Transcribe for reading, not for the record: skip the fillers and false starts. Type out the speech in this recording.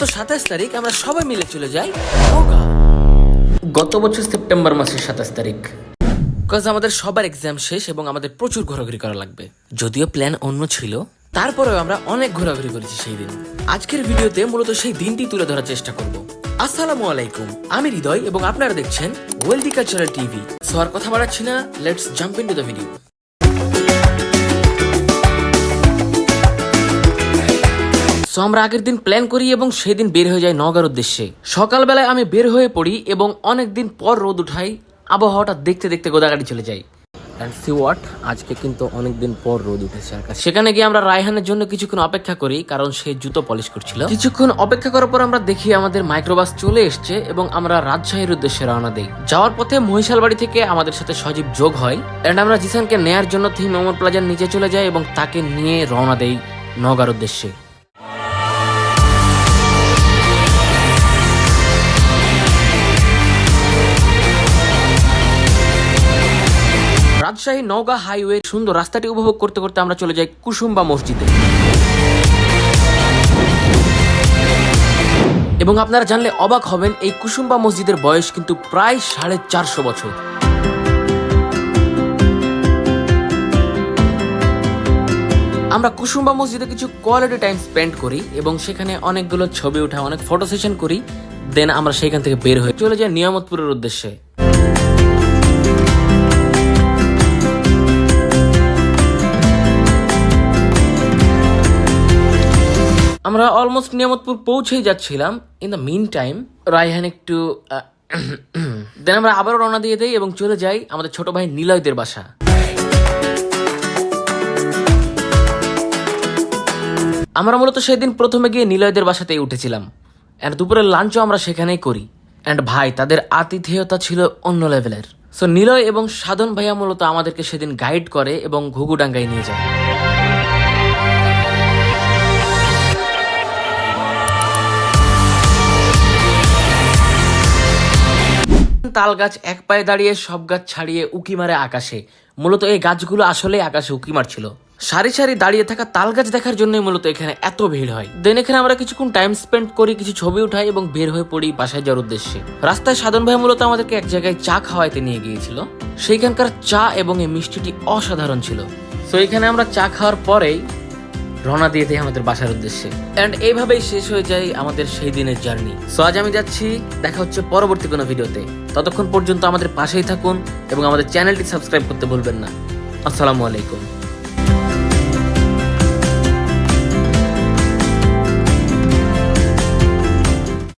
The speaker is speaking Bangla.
গত 27 তারিখ আমরা সবাই মিলে চলে যাই নওগাঁ। গত বছর সেপ্টেম্বর মাসের 27 তারিখ। বিকজ আমাদের সবার এক্সাম শেষ এবং আমাদের প্রচুর ঘোরাঘুরি করা লাগবে। যদিও প্ল্যান অন্য ছিল, তারপরেও আমরা অনেক ঘোরাঘুরি করেছি সেই দিন। আজকের ভিডিওতে মূলত সেই দিনটি তুলে ধরার চেষ্টা করব। আসসালামু আলাইকুম, আমি হৃদয় এবং আপনারা দেখছেন ওয়েলদি কালচারাল টিভি। সো আর কথা বাড়াচ্ছি না, let's jump into the video. So আমরা আগের দিন প্ল্যান করি এবং সেদিন বের হয়ে যাই নওগাঁর উদ্দেশ্যে। সকালবেলায় আমি বের হয়ে পড়ি এবং অনেকদিন পর রোদ উঠাই, আবহাওয়াটা দেখতে দেখতে গোদাগাড়ি চলে যাই। অ্যান্ড সি হোয়াট, আজকে কিন্তু অনেকদিন পর রোদ উঠেছে আকাশে। সেখানে গিয়ে আমরা রায়হানের জন্য কিছুক্ষণ অপেক্ষা করি, কারণ সে জুতো পলিশ করছিল। কিছুক্ষণ অপেক্ষা করার পর আমরা দেখি আমাদের মাইক্রোবাস চলে এসছে এবং আমরা রাজশাহীর উদ্দেশ্যে রওনা দেই। যাওয়ার পথে মহিশালবাড়ি থেকে আমাদের সাথে সজীব যোগ হয় অ্যান্ড আমরা জিসানকে নেয়ার জন্য থিম মোহাম্মদ প্লাজার নিচে চলে যাই এবং তাকে নিয়ে রওনা দেই নওগাঁর উদ্দেশ্যে। রাজশাহী নওগাঁ হাইওয়ে সুন্দর রাস্তাটি উপভোগ করতে করতে আমরা চলে যাই কুসুম্বা মসজিদে। এবং আপনারা জানলে অবাক হবেন, এই কুসুম্বা মসজিদের বয়স কিন্তু প্রায় 450 বছর। আমরা কুসুম্বা মসজিদে কিছু কোয়ালিটি টাইম স্পেন্ড করি এবং সেখানে অনেকগুলো ছবি ওঠা, অনেক ফটো সেশন করি। দেন আমরা সেখান থেকে বের হয়ে চলে যাই নিয়ামতপুরের উদ্দেশ্যে। আমরা অলমোস্ট নিয়ামতপুর পৌঁছেই যাচ্ছিলাম। In the meantime Raihan একটু দেন আমরা আবারও রওনা দিয়ে দেই এবং চলে যাই আমাদের ছোট ভাই নিলয়দের বাসা। আমরা মূলত সেদিন প্রথমে গিয়ে নিলয়দের বাসাতেই উঠেছিলাম অ্যান্ড দুপুরের লাঞ্চও আমরা সেখানেই করি। অ্যান্ড ভাই, তাদের আতিথেয়তা ছিল অন্য লেভেলের। সো নিলয় এবং সাধন ভাইয়া মূলত আমাদেরকে সেদিন গাইড করে এবং ঘুঘুডাঙ্গায় নিয়ে যায়। তাল গাছ এক পায়ে দাঁড়িয়ে, সব গাছ ছাড়িয়ে উকি মারে আকাশে। মূলত এই গাছগুলো আসলে আকাশে উকি মারছিল। সারি সারি দাঁড়িয়ে থাকা তাল গাছ দেখার জন্যই মূলত এখানে এত ভিড় হয়। দেন এখানে আমরা কিছুক্ষণ টাইম স্পেন্ড করি, কিছু ছবি উঠাই এবং বের হয়ে পড়ি বাসায় যাওয়ার উদ্দেশ্যে। রাস্তায় সাধন ভাই মূলত আমাদেরকে এক জায়গায় চা খাওয়াইতে নিয়ে গিয়েছিল। সেইখানকার চা এবং এই মিষ্টিটি অসাধারণ ছিল। সো এখানে আমরা চা খাওয়ার পরেই রওনা দিয়ে দেয় আমাদের বাসার উদ্দেশ্যে। এন্ড এইভাবেই শেষ হয়ে যায় আমাদের সেই দিনের জার্নি। সো আজ আমি যাচ্ছি, দেখা হচ্ছে পরবর্তী কোনো ভিডিওতে। ততক্ষণ পর্যন্ত আমাদের পাশেই থাকুন এবং আমাদের চ্যানেলটি সাবস্ক্রাইব করতে ভুলবেন না। আসসালামু আলাইকুম।